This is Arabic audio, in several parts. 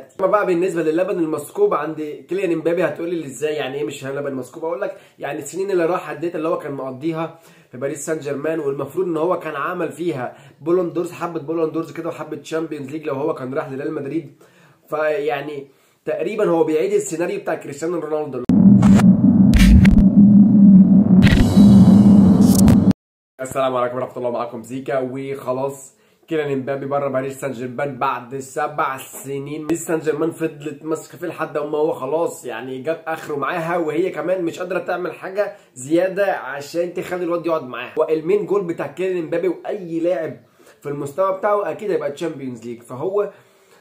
اما بقى بالنسبه للبن المسكوب عند كيليان امبابي، هتقولي لي ازاي يعني ايه مش لبن مسكوب؟ اقول لك يعني السنين اللي راحت ديت اللي هو كان مقضيها في باريس سان جيرمان، والمفروض ان هو كان عمل فيها بولون دورز، حبه بولون دورز كده وحبه تشامبيونز ليج لو هو كان راح لريال مدريد. فيعني تقريبا هو بيعيد السيناريو بتاع كريستيانو رونالدو. السلام عليكم ورحمه الله، معاكم زيكا. وخلاص كيليان امبابي بره باريس سان جيرمان بعد 7 سنين. باريس سان جيرمان فضلت ماسكه فيه لحد ما هو خلاص يعني جاب اخره معاها، وهي كمان مش قادره تعمل حاجه زياده عشان تخلي الواد يقعد معاها. والمين جول بتاع كيليان امبابي واي لاعب في المستوى بتاعه اكيد هيبقى تشامبيونز ليج، فهو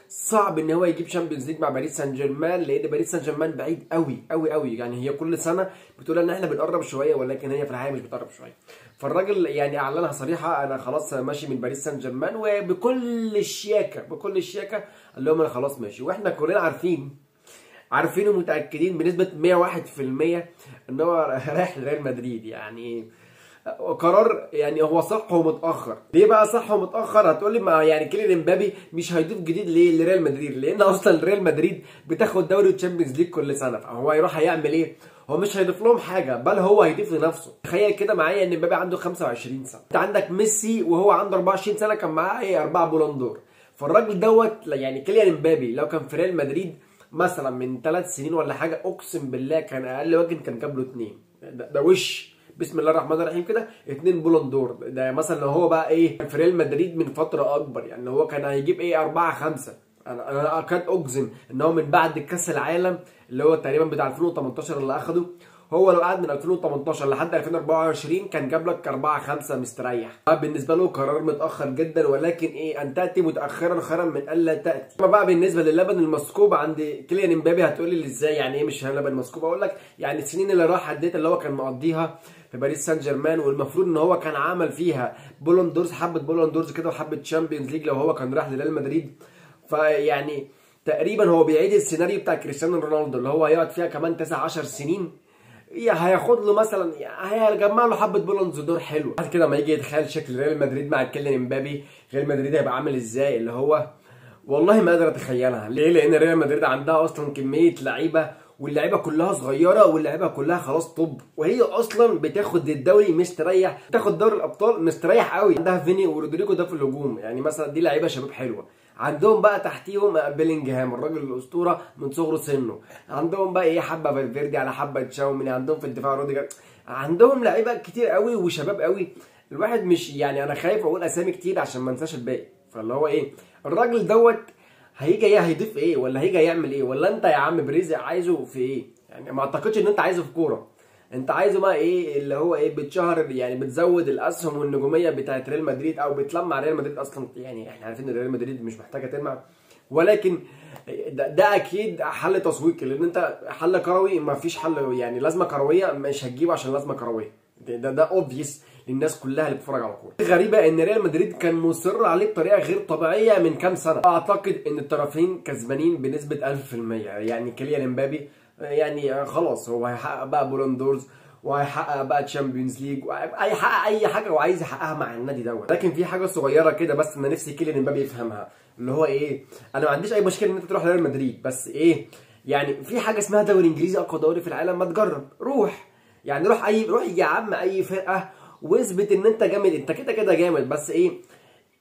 صعب ان هو يجيب شامبيونز ليج مع باريس سان جيرمان، لان باريس سان جيرمان بعيد قوي قوي قوي. يعني هي كل سنه بتقول ان احنا بنقرب شويه، ولكن هي في الحقيقه مش بتقرب شويه. فالراجل يعني اعلنها صريحه، انا خلاص ماشي من باريس سان جيرمان، وبكل الشياكه بكل الشياكه قال لهم انا خلاص ماشي. واحنا كلنا عارفين ومتاكدين بنسبه 101% ان هو رايح لريال مدريد. يعني قرار يعني هو صح ومتاخر. ليه بقى صح ومتاخر؟ هتقولي ما يعني كيليان امبابي مش هيضيف جديد ليه لريال مدريد؟ لان اصلا ريال مدريد بتاخد دوري الشامبيونز ليج كل سنه، فهو هيروح هيعمل ايه؟ هو مش هيضيف لهم حاجه، بل هو هيضيف لنفسه. تخيل كده معايا ان امبابي عنده 25 سنه، انت عندك ميسي وهو عنده 24 سنه كان معاه ايه 4 بولون دور. فالراجل دوت يعني كيليان امبابي لو كان في ريال مدريد مثلا من 3 سنين ولا حاجه، اقسم بالله كان اقل واجب كان جاب له 2. ده وش بسم الله الرحمن الرحيم كده 2 بولون دور. ده مثلا لو هو بقى ايه في ريال مدريد من فتره اكبر، يعني هو كان هيجيب ايه 4 5. انا اكاد اجزم ان هو من بعد كاس العالم اللي هو تقريبا بتاع 2018 اللي اخده، هو لو قعد من 2018 لحد 2024 كان جاب لك 4 5 مستريح. بالنسبه له قرار متاخر جدا، ولكن ايه ان تاتي متاخرا خيرا من الا تاتي. اما بقى بالنسبه للبن المسكوب عند كيليان امبابي، هتقولي لي ازاي يعني ايه مش لبن مسكوب؟ اقول لك يعني السنين اللي راحت ديت اللي هو كان مقضيها في باريس سان جيرمان، والمفروض ان هو كان عمل فيها بولون دورز، حبه بولون دورز كده وحبه تشامبيونز ليج لو هو كان راح لريال مدريد. فيعني تقريبا هو بيعيد السيناريو بتاع كريستيانو رونالدو اللي هو هيقعد فيها كمان 9 10 سنين، هياخد له مثلا هيجمع له حبه بولونز دور حلو. بعد كده ما يجي يتخيل شكل ريال مدريد مع كيليان امبابي، ريال مدريد هيبقى عامل ازاي؟ اللي هو والله ما قادر اتخيلها. ليه؟ لان ريال مدريد عندها اصلا كميه لعيبه، واللعيبه كلها صغيره، واللعيبه كلها خلاص طب، وهي اصلا بتاخد الدوري مستريح، تاخد دوري الابطال مستريح قوي. عندها فيني ورودريجو ده في الهجوم، يعني مثلا دي لعيبه شباب حلوه. عندهم بقى تحتيهم بيلينجهام الراجل الاسطوره من صغره سنه. عندهم بقى ايه حبه فالفيردي على حبه تشاوميني. عندهم في الدفاع روديجر. عندهم لعيبه كتير قوي وشباب قوي. الواحد مش يعني انا خايف اقول اسامي كتير عشان ما انساش الباقي. فاللي هو ايه الراجل دوت هيجي ايه هيضيف ايه؟ ولا هيجي يعمل ايه؟ ولا انت يا عم بريز عايزه في ايه؟ يعني ما اعتقدش ان انت عايزه في كوره. انت عايزه بقى ايه اللي هو ايه بتشهر يعني بتزود الاسهم والنجوميه بتاعت ريال مدريد، او بتلمع ريال مدريد. اصلا يعني احنا عارفين ان ريال مدريد مش محتاجه تلمع، ولكن ده اكيد حل تسويقي. لان انت حل كروي ما فيش حل، يعني لازمه كرويه مش هتجيبه عشان لازمه كرويه. ده اوبفيس للناس كلها اللي بتتفرج على كوره. غريبه ان ريال مدريد كان مصر عليه بطريقه غير طبيعيه من كام سنه. اعتقد ان الطرفين كسبانين بنسبه 1000%. يعني كيليان امبابي يعني خلاص هو هيحقق بقى بولون دورز، وهيحقق بقى تشامبيونز ليج، هيحقق اي حاجه هو عايز يحققها مع النادي دوت. لكن في حاجه صغيره كده بس انا نفسي كيليان امبابي يفهمها، اللي هو ايه انا ما عنديش اي مشكله ان انت تروح ريال مدريد، بس ايه يعني في حاجه اسمها دوري انجليزي اقوى دوري في العالم. ما تجرب روح، يعني روح يا عم اي فرقه واثبت ان انت جامد. انت كده كده جامد، بس ايه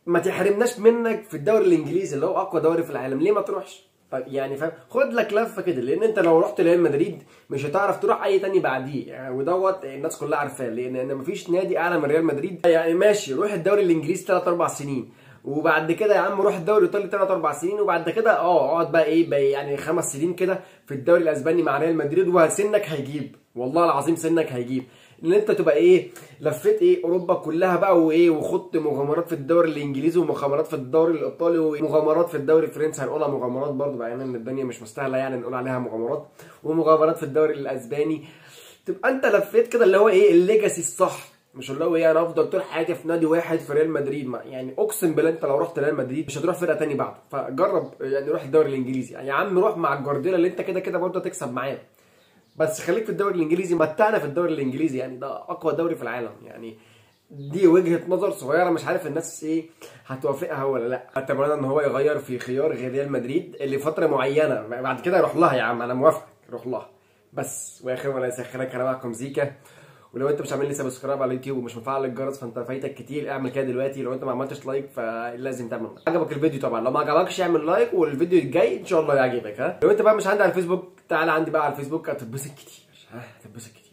ما تحرمناش منك في الدوري الانجليزي اللي هو اقوى دوري في العالم. ليه ما تروحش؟ طيب يعني فاهم، خد لك لفه كده. لان انت لو رحت ريال مدريد مش هتعرف تروح اي تاني بعديه، يعني ودوت الناس كلها عارفاه. لان مفيش نادي اعلى من ريال مدريد. يعني ماشي روح الدوري الانجليزي 3 4 سنين، وبعد كده يا عم روح الدوري الايطالي 3 4 سنين، وبعد كده اقعد بقى ايه بقى يعني 5 سنين كده في الدوري الاسباني مع ريال مدريد، وسنك هيجيب والله العظيم سنك هيجيب. ان انت تبقى ايه لفيت ايه اوروبا كلها بقى وايه، وخدت مغامرات في الدوري الانجليزي ومغامرات في الدوري الايطالي ومغامرات في الدوري الفرنسي. هنقولها مغامرات برضه بقى ان الدنيا مش مستاهله يعني نقول عليها مغامرات، ومغامرات في الدوري الاسباني. تبقى انت لفيت كده اللي هو ايه الليجاسي الصح، مش اللي هو ايه انا افضل طول حياتي في نادي واحد في ريال مدريد. ما يعني اقسم بالله انت لو رحت ريال مدريد مش هتروح فرقه تاني بعده. فجرب يعني روح الدوري الانجليزي. يعني يا عم روح مع الجوارديولا اللي انت كده كده برضه هتكسب معاه، بس خليك في الدوري الانجليزي. متعنا في الدوري الانجليزي، يعني ده اقوى دوري في العالم. يعني دي وجهه نظر صغيره، مش عارف الناس ايه هتوافقها ولا لا. اتمنى ان هو يغير في خيار غير ريال مدريد اللي فتره معينه، بعد كده يروح لها يا عم، انا موافق يروح لها. بس واخر ولا يسخنك، كان معكم زيكا. ولو انت مش عامل لي سبسكرايب على اليوتيوب ومش مفعل الجرس فانت فايتك كتير، اعمل كده دلوقتي. لو انت ما عملتش لايك فلازم تعمل لايك. عجبك الفيديو طبعا، لو ما عجبكش اعمل لايك والفيديو الجاي ان شاء الله يعجبك. ها لو انت بقى مش عندي على الفيسبوك تعالى عندي بقى على الفيسبوك، هتتبسط كتير. هتتبسط كتير.